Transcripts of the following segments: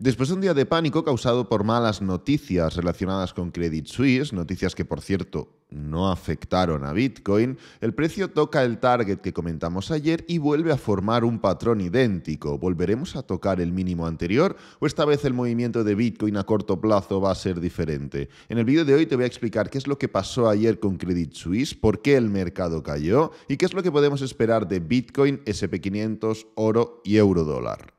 Después de un día de pánico causado por malas noticias relacionadas con Credit Suisse, noticias que por cierto no afectaron a Bitcoin, el precio toca el target que comentamos ayer y vuelve a formar un patrón idéntico. ¿Volveremos a tocar el mínimo anterior o esta vez el movimiento de Bitcoin a corto plazo va a ser diferente? En el vídeo de hoy te voy a explicar qué es lo que pasó ayer con Credit Suisse, por qué el mercado cayó y qué es lo que podemos esperar de Bitcoin, SP500, oro y eurodólar.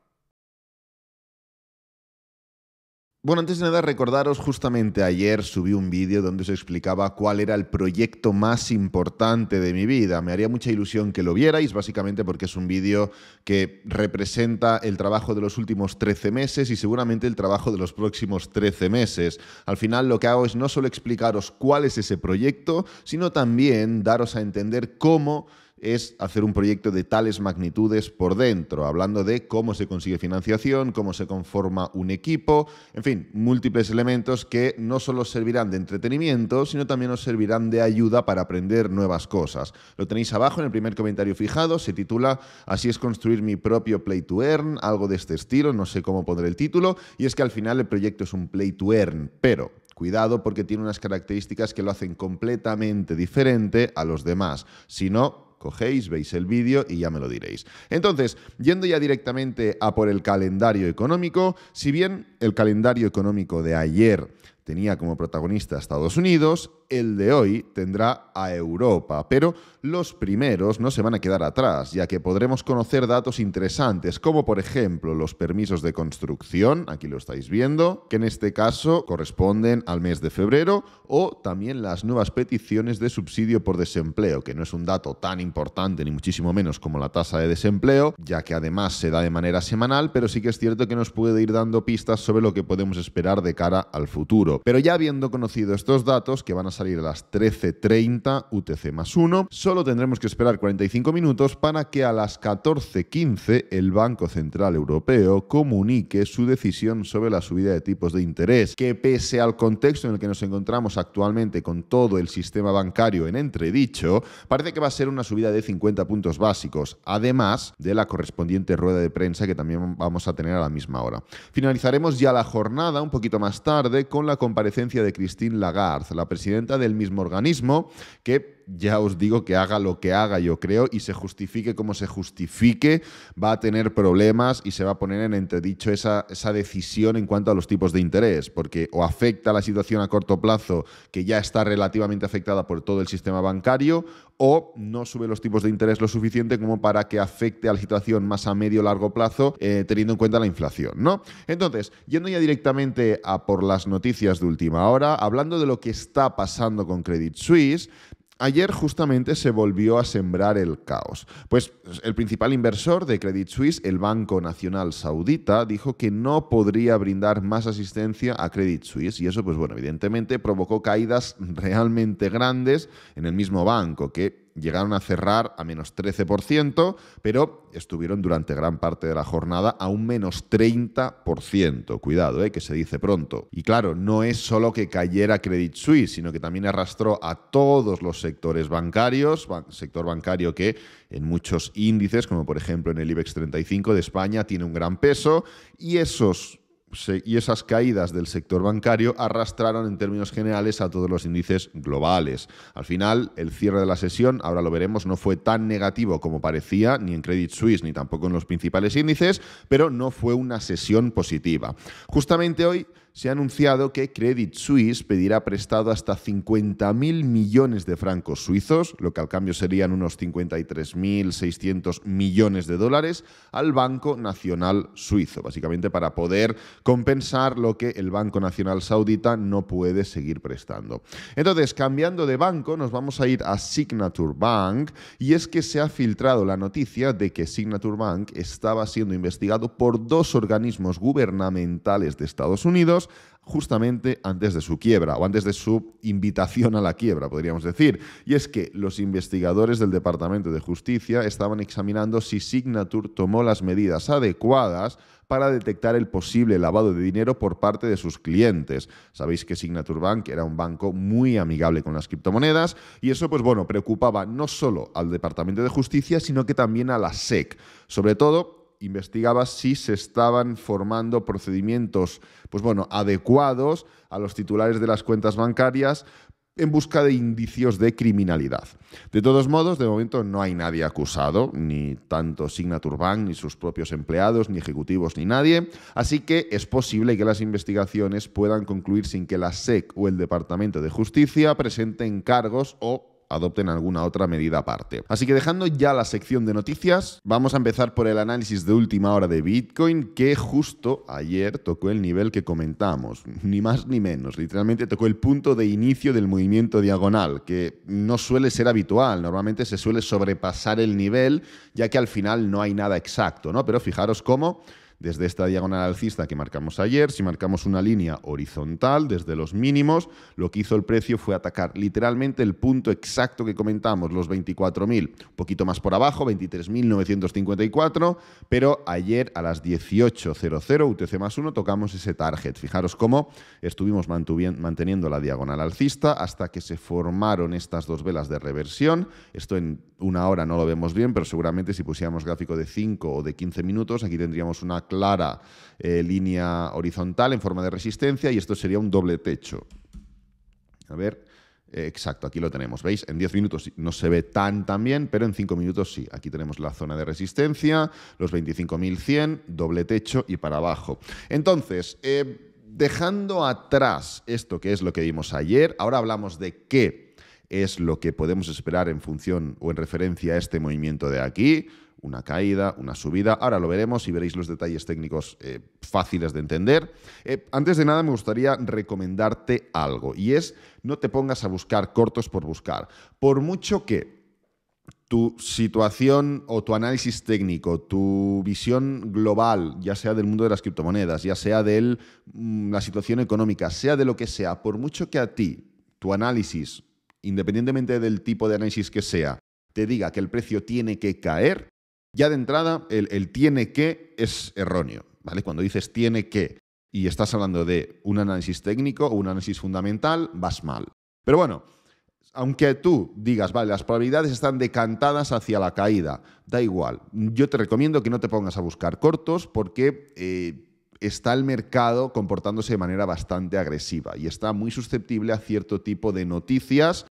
Bueno, antes de nada recordaros, justamente ayer subí un vídeo donde os explicaba cuál era el proyecto más importante de mi vida. Me haría mucha ilusión que lo vierais, básicamente porque es un vídeo que representa el trabajo de los últimos 13 meses y seguramente el trabajo de los próximos 13 meses. Al final lo que hago es no solo explicaros cuál es ese proyecto, sino también daros a entender cómo es hacer un proyecto de tales magnitudes por dentro, hablando de cómo se consigue financiación, cómo se conforma un equipo, en fin, múltiples elementos que no solo servirán de entretenimiento, sino también os servirán de ayuda para aprender nuevas cosas. Lo tenéis abajo en el primer comentario fijado, se titula "Así es construir mi propio Play to Earn", algo de este estilo, no sé cómo pondré el título, y es que al final el proyecto es un Play to Earn, pero cuidado porque tiene unas características que lo hacen completamente diferente a los demás. Si no, cogéis, veis el vídeo y ya me lo diréis. Entonces, yendo ya directamente a por el calendario económico, si bien el calendario económico de ayer tenía como protagonista a Estados Unidos, el de hoy tendrá a Europa, pero los primeros no se van a quedar atrás, ya que podremos conocer datos interesantes, como por ejemplo los permisos de construcción, aquí lo estáis viendo, que en este caso corresponden al mes de febrero, o también las nuevas peticiones de subsidio por desempleo, que no es un dato tan importante ni muchísimo menos como la tasa de desempleo, ya que además se da de manera semanal, pero sí que es cierto que nos puede ir dando pistas sobre lo que podemos esperar de cara al futuro. Pero ya habiendo conocido estos datos, que van a salir a las 13:30 UTC+1, solo tendremos que esperar 45 minutos para que a las 14:15 el Banco Central Europeo comunique su decisión sobre la subida de tipos de interés, que pese al contexto en el que nos encontramos actualmente con todo el sistema bancario en entredicho, parece que va a ser una subida de 50 puntos básicos, además de la correspondiente rueda de prensa que también vamos a tener a la misma hora. Finalizaremos ya la jornada un poquito más tarde con la comparecencia de Christine Lagarde, la presidenta del mismo organismo, que ya os digo que haga lo que haga, yo creo, y se justifique como se justifique, va a tener problemas y se va a poner en entredicho esa decisión en cuanto a los tipos de interés, porque o afecta a la situación a corto plazo, que ya está relativamente afectada por todo el sistema bancario, o no sube los tipos de interés lo suficiente como para que afecte a la situación más a medio o largo plazo, teniendo en cuenta la inflación, ¿no? Entonces, yendo ya directamente a por las noticias de última hora, hablando de lo que está pasando con Credit Suisse, ayer justamente se volvió a sembrar el caos. Pues el principal inversor de Credit Suisse, el Banco Nacional Saudita, dijo que no podría brindar más asistencia a Credit Suisse y eso, pues bueno, evidentemente provocó caídas realmente grandes en el mismo banco, que llegaron a cerrar a menos 13%, pero estuvieron durante gran parte de la jornada a un menos 30%. Cuidado, que se dice pronto. Y claro, no es solo que cayera Credit Suisse, sino que también arrastró a todos los sectores bancarios, sector bancario que en muchos índices, como por ejemplo en el IBEX 35 de España, tiene un gran peso, y esas caídas del sector bancario arrastraron en términos generales a todos los índices globales. Al final, el cierre de la sesión, ahora lo veremos, no fue tan negativo como parecía, ni en Credit Suisse ni tampoco en los principales índices, pero no fue una sesión positiva. Justamente hoy se ha anunciado que Credit Suisse pedirá prestado hasta 50.000 millones de francos suizos, lo que al cambio serían unos 53.600 millones de dólares, al Banco Nacional Suizo, básicamente para poder compensar lo que el Banco Nacional Saudita no puede seguir prestando. Entonces, cambiando de banco, nos vamos a ir a Signature Bank, y es que se ha filtrado la noticia de que Signature Bank estaba siendo investigado por dos organismos gubernamentales de Estados Unidos justamente antes de su quiebra, o antes de su invitación a la quiebra, podríamos decir. Y es que los investigadores del Departamento de Justicia estaban examinando si Signature tomó las medidas adecuadas para detectar el posible lavado de dinero por parte de sus clientes. Sabéis que Signature Bank era un banco muy amigable con las criptomonedas y eso, pues bueno, preocupaba no solo al Departamento de Justicia, sino que también a la SEC. Sobre todo investigaba si se estaban formando procedimientos, pues bueno, adecuados a los titulares de las cuentas bancarias en busca de indicios de criminalidad. De todos modos, de momento no hay nadie acusado, ni tanto Signature Bank, ni sus propios empleados, ni ejecutivos, ni nadie, así que es posible que las investigaciones puedan concluir sin que la SEC o el Departamento de Justicia presenten cargos o adopten alguna otra medida aparte. Así que dejando ya la sección de noticias, vamos a empezar por el análisis de última hora de Bitcoin, que justo ayer tocó el nivel que comentamos, ni más ni menos. Literalmente tocó el punto de inicio del movimiento diagonal, que no suele ser habitual. Normalmente se suele sobrepasar el nivel, ya que al final no hay nada exacto, ¿no? Pero fijaros cómo desde esta diagonal alcista que marcamos ayer, si marcamos una línea horizontal desde los mínimos, lo que hizo el precio fue atacar literalmente el punto exacto que comentamos, los 24.000, un poquito más por abajo, 23.954, pero ayer a las 18:00 UTC+1 tocamos ese target. Fijaros cómo estuvimos manteniendo la diagonal alcista hasta que se formaron estas dos velas de reversión. Esto en una hora no lo vemos bien, pero seguramente si pusiéramos gráfico de 5 o de 15 minutos, aquí tendríamos una clara línea horizontal en forma de resistencia y esto sería un doble techo. A ver, exacto, aquí lo tenemos, ¿veis? En 10 minutos no se ve tan bien, pero en 5 minutos sí. Aquí tenemos la zona de resistencia, los 25.100, doble techo y para abajo. Entonces, dejando atrás esto que es lo que vimos ayer, ahora hablamos de qué es lo que podemos esperar en función o en referencia a este movimiento de aquí. Una caída, una subida. Ahora lo veremos y veréis los detalles técnicos fáciles de entender. Antes de nada me gustaría recomendarte algo y es no te pongas a buscar cortos por buscar. Por mucho que tu situación o tu análisis técnico, tu visión global, ya sea del mundo de las criptomonedas, ya sea de la situación económica, sea de lo que sea, por mucho que a ti tu análisis, independientemente del tipo de análisis que sea, te diga que el precio tiene que caer, ya de entrada, el tiene que es erróneo, ¿vale? Cuando dices tiene que y estás hablando de un análisis técnico o un análisis fundamental, vas mal. Pero bueno, aunque tú digas, vale, las probabilidades están decantadas hacia la caída, da igual. Yo te recomiendo que no te pongas a buscar cortos porque está el mercado comportándose de manera bastante agresiva y está muy susceptible a cierto tipo de noticias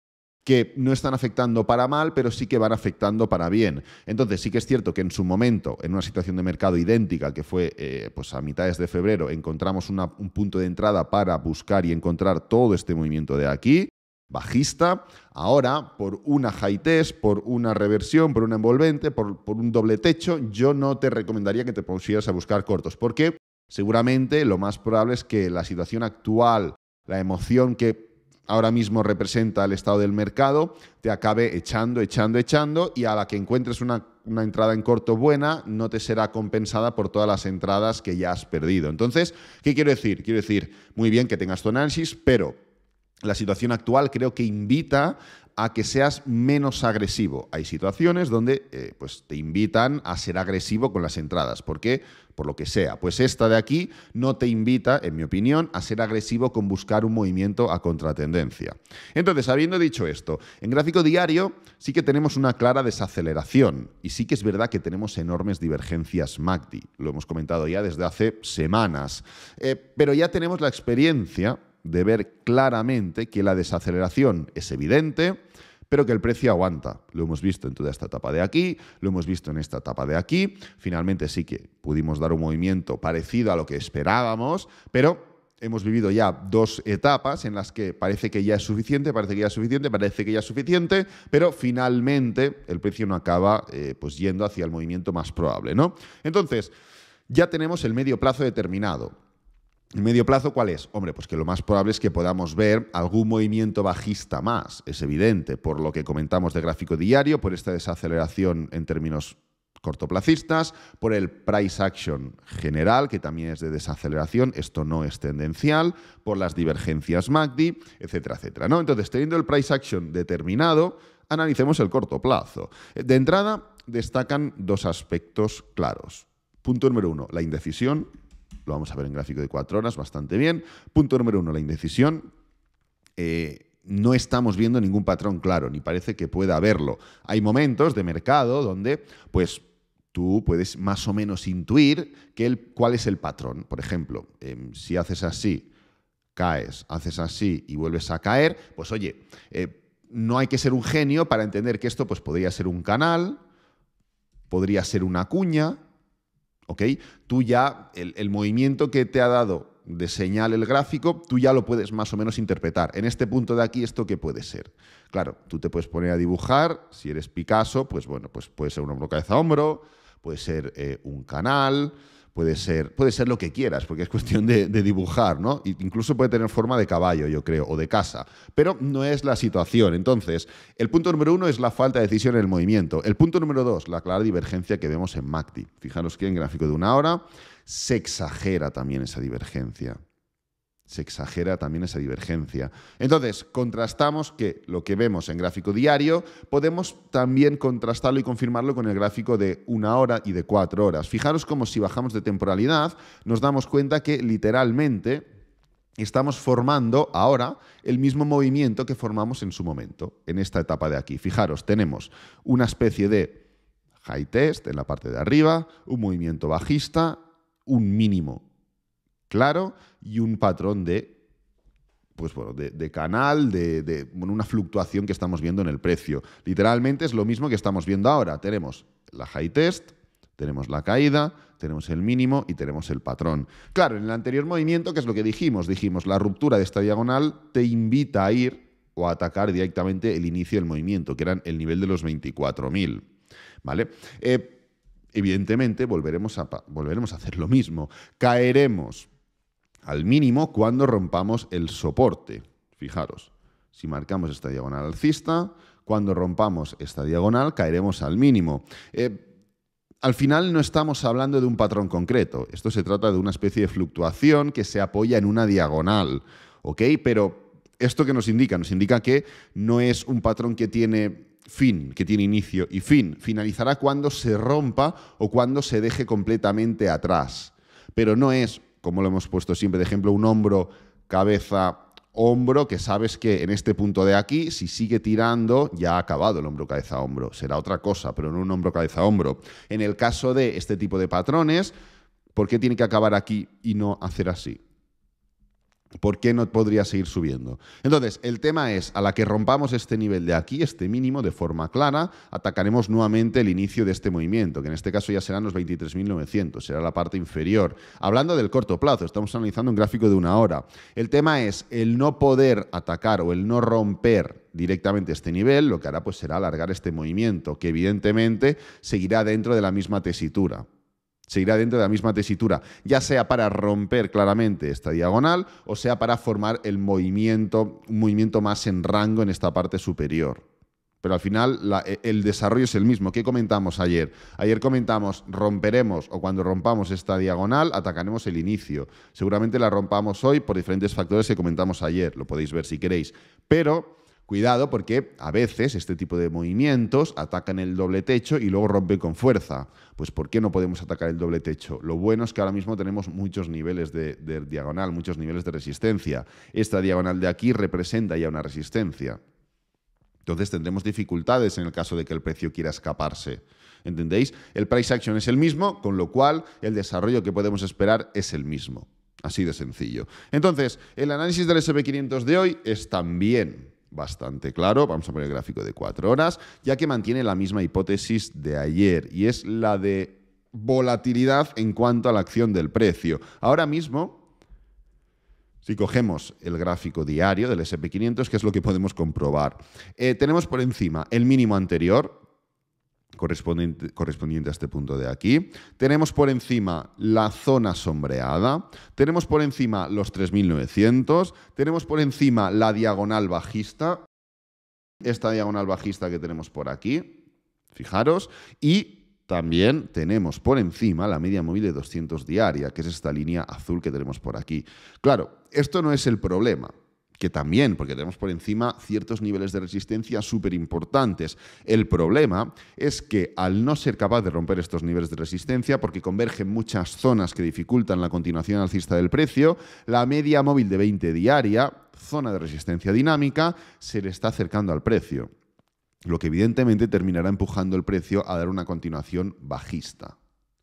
que no están afectando para mal, pero sí que van afectando para bien. Entonces, sí que es cierto que en su momento, en una situación de mercado idéntica, que fue pues a mitades de febrero, encontramos un punto de entrada para buscar y encontrar todo este movimiento de aquí, bajista. Ahora, por una high test, por una reversión, por una envolvente, por un doble techo, yo no te recomendaría que te pusieras a buscar cortos, porque seguramente lo más probable es que la situación actual, la emoción que ahora mismo representa el estado del mercado, te acabe echando y a la que encuentres una entrada en corto buena no te será compensada por todas las entradas que ya has perdido. Entonces, ¿qué quiero decir? Quiero decir, muy bien que tengas tu análisis, pero la situación actual creo que invita a que seas menos agresivo. Hay situaciones donde pues te invitan a ser agresivo con las entradas. ¿Por qué? Por lo que sea. Pues esta de aquí no te invita, en mi opinión, a ser agresivo con buscar un movimiento a contratendencia. Entonces, habiendo dicho esto, en gráfico diario sí que tenemos una clara desaceleración y sí que es verdad que tenemos enormes divergencias MACD. Lo hemos comentado ya desde hace semanas. Pero ya tenemos la experiencia de ver claramente que la desaceleración es evidente, pero que el precio aguanta. Lo hemos visto en toda esta etapa de aquí, lo hemos visto en esta etapa de aquí. Finalmente sí que pudimos dar un movimiento parecido a lo que esperábamos, pero hemos vivido ya dos etapas en las que parece que ya es suficiente, parece que ya es suficiente, parece que ya es suficiente, pero finalmente el precio no acaba pues yendo hacia el movimiento más probable, ¿no? Entonces, ya tenemos el medio plazo determinado. ¿El medio plazo cuál es? Hombre, pues que lo más probable es que podamos ver algún movimiento bajista más, es evidente, por lo que comentamos de gráfico diario, por esta desaceleración en términos cortoplacistas, por el price action general, que también es de desaceleración, esto no es tendencial, por las divergencias MACD, etcétera, etcétera, ¿no? Entonces, teniendo el price action determinado, analicemos el corto plazo. De entrada, destacan dos aspectos claros. Punto número 1, la indecisión. Lo vamos a ver en gráfico de 4 horas, bastante bien. Punto número 1, la indecisión. No estamos viendo ningún patrón claro, ni parece que pueda haberlo. Hay momentos de mercado donde, pues, tú puedes más o menos intuir cuál es el patrón. Por ejemplo, si haces así, caes, haces así y vuelves a caer, pues oye, no hay que ser un genio para entender que esto pues, podría ser un canal, podría ser una cuña, ¿ok? Tú ya, el movimiento que te ha dado de señal el gráfico, tú ya lo puedes más o menos interpretar. En este punto de aquí, ¿esto qué puede ser? Claro, tú te puedes poner a dibujar, si eres Picasso, pues bueno, pues puede ser un hombro, cabeza, hombro, puede ser un canal, puede ser lo que quieras, porque es cuestión de dibujar, ¿no? Incluso puede tener forma de caballo, yo creo, o de casa, pero no es la situación. Entonces, el punto número 1 es la falta de decisión en el movimiento. El punto número 2, la clara divergencia que vemos en MACD. Fijaros que en gráfico de 1 hora se exagera también esa divergencia. Se exagera también esa divergencia. Entonces, contrastamos que lo que vemos en gráfico diario, podemos también contrastarlo y confirmarlo con el gráfico de 1 hora y de 4 horas. Fijaros como si bajamos de temporalidad, nos damos cuenta que literalmente estamos formando ahora el mismo movimiento que formamos en su momento, en esta etapa de aquí. Fijaros, tenemos una especie de high test en la parte de arriba, un movimiento bajista, un mínimo claro y un patrón de, pues bueno, de canal, de una fluctuación que estamos viendo en el precio. Literalmente es lo mismo que estamos viendo ahora. Tenemos la high test, tenemos la caída, tenemos el mínimo y tenemos el patrón. Claro, en el anterior movimiento, ¿qué es lo que dijimos? Dijimos, la ruptura de esta diagonal te invita a ir o a atacar directamente el inicio del movimiento, que eran el nivel de los 24.000. ¿Vale? Evidentemente, volveremos a hacer lo mismo. Caeremos al mínimo cuando rompamos el soporte. Fijaros, si marcamos esta diagonal alcista, cuando rompamos esta diagonal caeremos al mínimo. Al final no estamos hablando de un patrón concreto. Esto se trata de una especie de fluctuación que se apoya en una diagonal, ¿ok? Pero ¿esto qué nos indica? Nos indica que no es un patrón que tiene fin, que tiene inicio y fin. Finalizará cuando se rompa o cuando se deje completamente atrás. Pero no es, como lo hemos puesto siempre de ejemplo, un hombro, cabeza, hombro, que sabes que en este punto de aquí, si sigue tirando, ya ha acabado el hombro, cabeza, hombro. Será otra cosa, pero no un hombro, cabeza, hombro. En el caso de este tipo de patrones, ¿por qué tiene que acabar aquí y no hacer así? ¿Por qué no podría seguir subiendo? Entonces, el tema es, a la que rompamos este nivel de aquí, este mínimo, de forma clara, atacaremos nuevamente el inicio de este movimiento, que en este caso ya serán los 23.900, será la parte inferior. Hablando del corto plazo, estamos analizando un gráfico de 1 hora. El tema es el no poder atacar o el no romper directamente este nivel, lo que hará pues será alargar este movimiento, que evidentemente seguirá dentro de la misma tesitura. Seguirá dentro de la misma tesitura, ya sea para romper claramente esta diagonal o sea para formar un movimiento más en rango en esta parte superior. Pero al final el desarrollo es el mismo. ¿Qué comentamos ayer? Ayer comentamos romperemos o cuando rompamos esta diagonal atacaremos el inicio. Seguramente la rompamos hoy por diferentes factores que comentamos ayer. Lo podéis ver si queréis. Pero cuidado porque a veces este tipo de movimientos atacan el doble techo y luego rompen con fuerza. Pues ¿por qué no podemos atacar el doble techo? Lo bueno es que ahora mismo tenemos muchos niveles de diagonal, muchos niveles de resistencia. Esta diagonal de aquí representa ya una resistencia. Entonces tendremos dificultades en el caso de que el precio quiera escaparse. ¿Entendéis? El price action es el mismo, con lo cual el desarrollo que podemos esperar es el mismo. Así de sencillo. Entonces, el análisis del S&P 500 de hoy es también bastante claro. Vamos a poner el gráfico de 4 horas, ya que mantiene la misma hipótesis de ayer, y es la de volatilidad en cuanto a la acción del precio. Ahora mismo, si cogemos el gráfico diario del S&P 500, ¿qué es lo que podemos comprobar? Tenemos por encima el mínimo anterior, correspondiente a este punto de aquí. Tenemos por encima la zona sombreada, tenemos por encima los 3.900, tenemos por encima la diagonal bajista, esta diagonal bajista que tenemos por aquí, fijaros, y también tenemos por encima la media móvil de 200 diaria, que es esta línea azul que tenemos por aquí. Claro, esto no es el problema, que también, porque tenemos por encima ciertos niveles de resistencia súper importantes. El problema es que al no ser capaz de romper estos niveles de resistencia, porque convergen muchas zonas que dificultan la continuación alcista del precio, la media móvil de 20 diaria, zona de resistencia dinámica, se le está acercando al precio. lo que evidentemente terminará empujando el precio a dar una continuación bajista.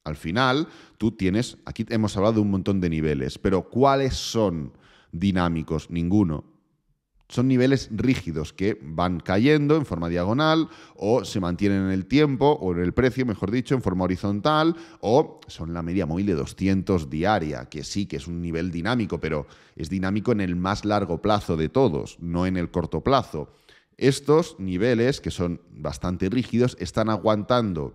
Al final, tú tienes, aquí hemos hablado de un montón de niveles, pero ¿cuáles son dinámicos? Ninguno. Son niveles rígidos que van cayendo en forma diagonal o se mantienen en el tiempo o en el precio, mejor dicho, en forma horizontal, o son la media móvil de 200 diaria, que sí que es un nivel dinámico, pero es dinámico en el más largo plazo de todos, no en el corto plazo. Estos niveles, que son bastante rígidos, están aguantando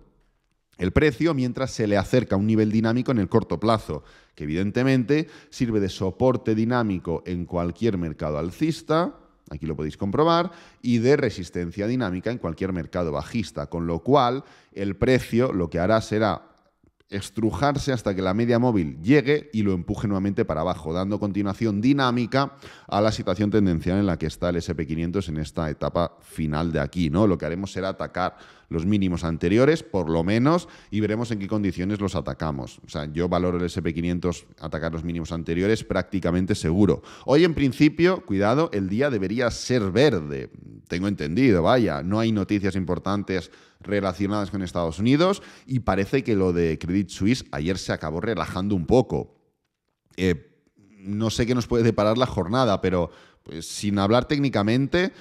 el precio mientras se le acerca un nivel dinámico en el corto plazo, que evidentemente sirve de soporte dinámico en cualquier mercado alcista, aquí lo podéis comprobar, y de resistencia dinámica en cualquier mercado bajista, con lo cual el precio lo que hará será estrujarse hasta que la media móvil llegue y lo empuje nuevamente para abajo, dando continuación dinámica a la situación tendencial en la que está el S&P 500 en esta etapa final de aquí, ¿no? Lo que haremos será atacar los mínimos anteriores, por lo menos, y veremos en qué condiciones los atacamos. O sea, yo valoro el S&P 500 atacar los mínimos anteriores prácticamente seguro. Hoy, en principio, cuidado, el día debería ser verde. Tengo entendido, vaya, no hay noticias importantes relacionadas con Estados Unidos y parece que lo de Credit Suisse ayer se acabó relajando un poco. No sé qué nos puede deparar la jornada, pero pues, sin hablar técnicamente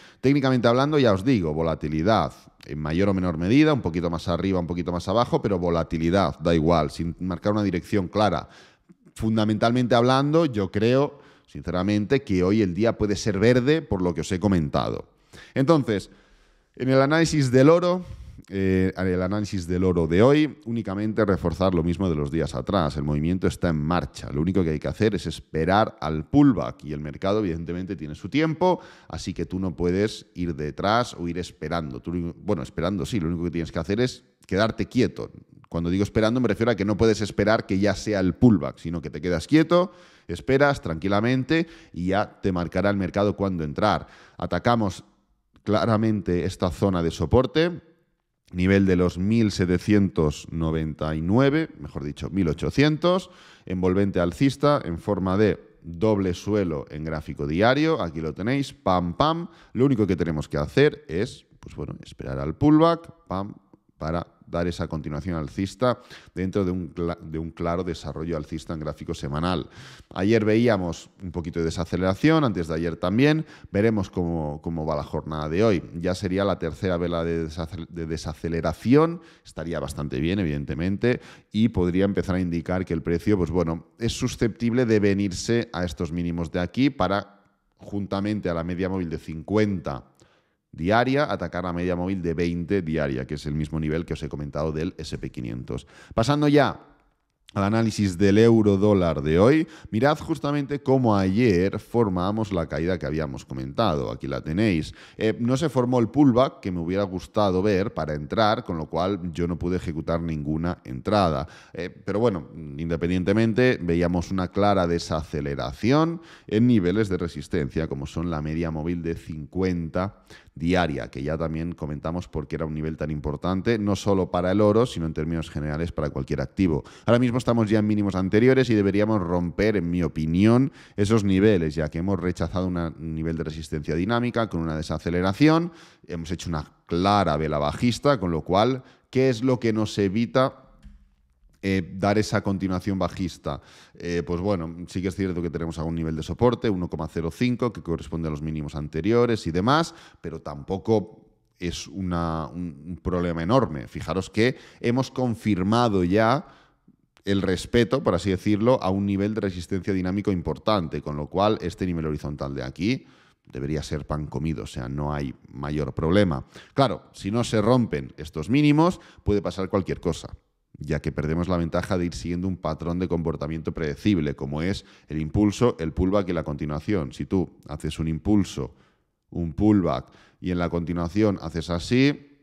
hablando, ya os digo, volatilidad en mayor o menor medida, un poquito más arriba, un poquito más abajo, pero volatilidad, da igual, sin marcar una dirección clara. Fundamentalmente hablando, yo creo, sinceramente, que hoy el día puede ser verde por lo que os he comentado. Entonces, en el análisis del oro de hoy, únicamente reforzar lo mismo de los días atrás. El movimiento está en marcha. Lo único que hay que hacer es esperar al pullback y el mercado, evidentemente, tiene su tiempo, así que tú no puedes ir detrás o ir esperando. Esperando sí, lo único que tienes que hacer es quedarte quieto. Cuando digo esperando me refiero a que no puedes esperar que ya sea el pullback, sino que te quedas quieto, esperas tranquilamente y ya te marcará el mercado cuándo entrar. Atacamos claramente esta zona de soporte, nivel de los 1799, mejor dicho, 1800, envolvente alcista en forma de doble suelo en gráfico diario. Aquí lo tenéis, pam, pam. Lo único que tenemos que hacer es, esperar al pullback, pam, para dar esa continuación alcista dentro de un claro desarrollo alcista en gráfico semanal. Ayer veíamos un poquito de desaceleración, antes de ayer también. Veremos cómo va la jornada de hoy. Ya sería la tercera vela de desaceleración. Estaría bastante bien, evidentemente, y podría empezar a indicar que el precio, es susceptible de venirse a estos mínimos de aquí para, juntamente a la media móvil de 50 diaria, atacar la media móvil de 20 diaria, que es el mismo nivel que os he comentado del S&P 500. Pasando ya al análisis del euro-dólar de hoy, mirad justamente cómo ayer formamos la caída que habíamos comentado. Aquí la tenéis. No se formó el pullback que me hubiera gustado ver para entrar, con lo cual yo no pude ejecutar ninguna entrada. Pero bueno, independientemente, veíamos una clara desaceleración en niveles de resistencia, como son la media móvil de 50 diaria, que ya también comentamos por qué era un nivel tan importante, no solo para el oro, sino en términos generales para cualquier activo. Ahora mismo estamos ya en mínimos anteriores y deberíamos romper, en mi opinión, esos niveles, ya que hemos rechazado un nivel de resistencia dinámica con una desaceleración, hemos hecho una clara vela bajista, con lo cual, ¿qué es lo que nos evita dar esa continuación bajista? Sí que es cierto que tenemos algún nivel de soporte, 1,05, que corresponde a los mínimos anteriores y demás, pero tampoco es un problema enorme. Fijaros que hemos confirmado ya el respeto, por así decirlo, a un nivel de resistencia dinámico importante, con lo cual este nivel horizontal de aquí debería ser pan comido, o sea, no hay mayor problema. Claro, si no se rompen estos mínimos, puede pasar cualquier cosa, ya que perdemos la ventaja de ir siguiendo un patrón de comportamiento predecible, como es el impulso, el pullback y la continuación. Si tú haces un impulso, un pullback, y en la continuación haces así,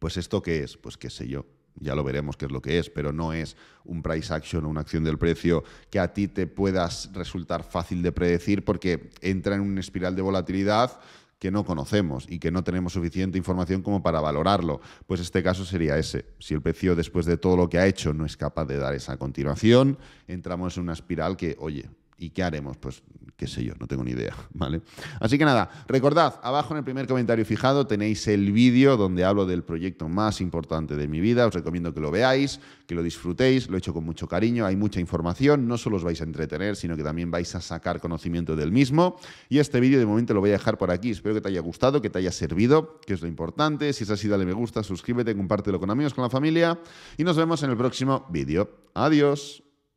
pues ¿esto qué es? Pues qué sé yo, ya lo veremos qué es lo que es, pero no es un price action o una acción del precio que a ti te puedas resultar fácil de predecir porque entra en una espiral de volatilidad que no conocemos y que no tenemos suficiente información como para valorarlo. Pues este caso sería ese. Si el precio, después de todo lo que ha hecho, no es capaz de dar esa continuación, entramos en una espiral que, oye, ¿y qué haremos? Pues qué sé yo, no tengo ni idea, ¿vale? Así que nada, recordad, abajo en el primer comentario fijado tenéis el vídeo donde hablo del proyecto más importante de mi vida. Os recomiendo que lo veáis, que lo disfrutéis, lo he hecho con mucho cariño, hay mucha información, no solo os vais a entretener, sino que también vais a sacar conocimiento del mismo. Y este vídeo de momento lo voy a dejar por aquí. Espero que te haya gustado, que te haya servido, que es lo importante. Si es así, dale me gusta, suscríbete, compártelo con amigos, con la familia y nos vemos en el próximo vídeo. Adiós.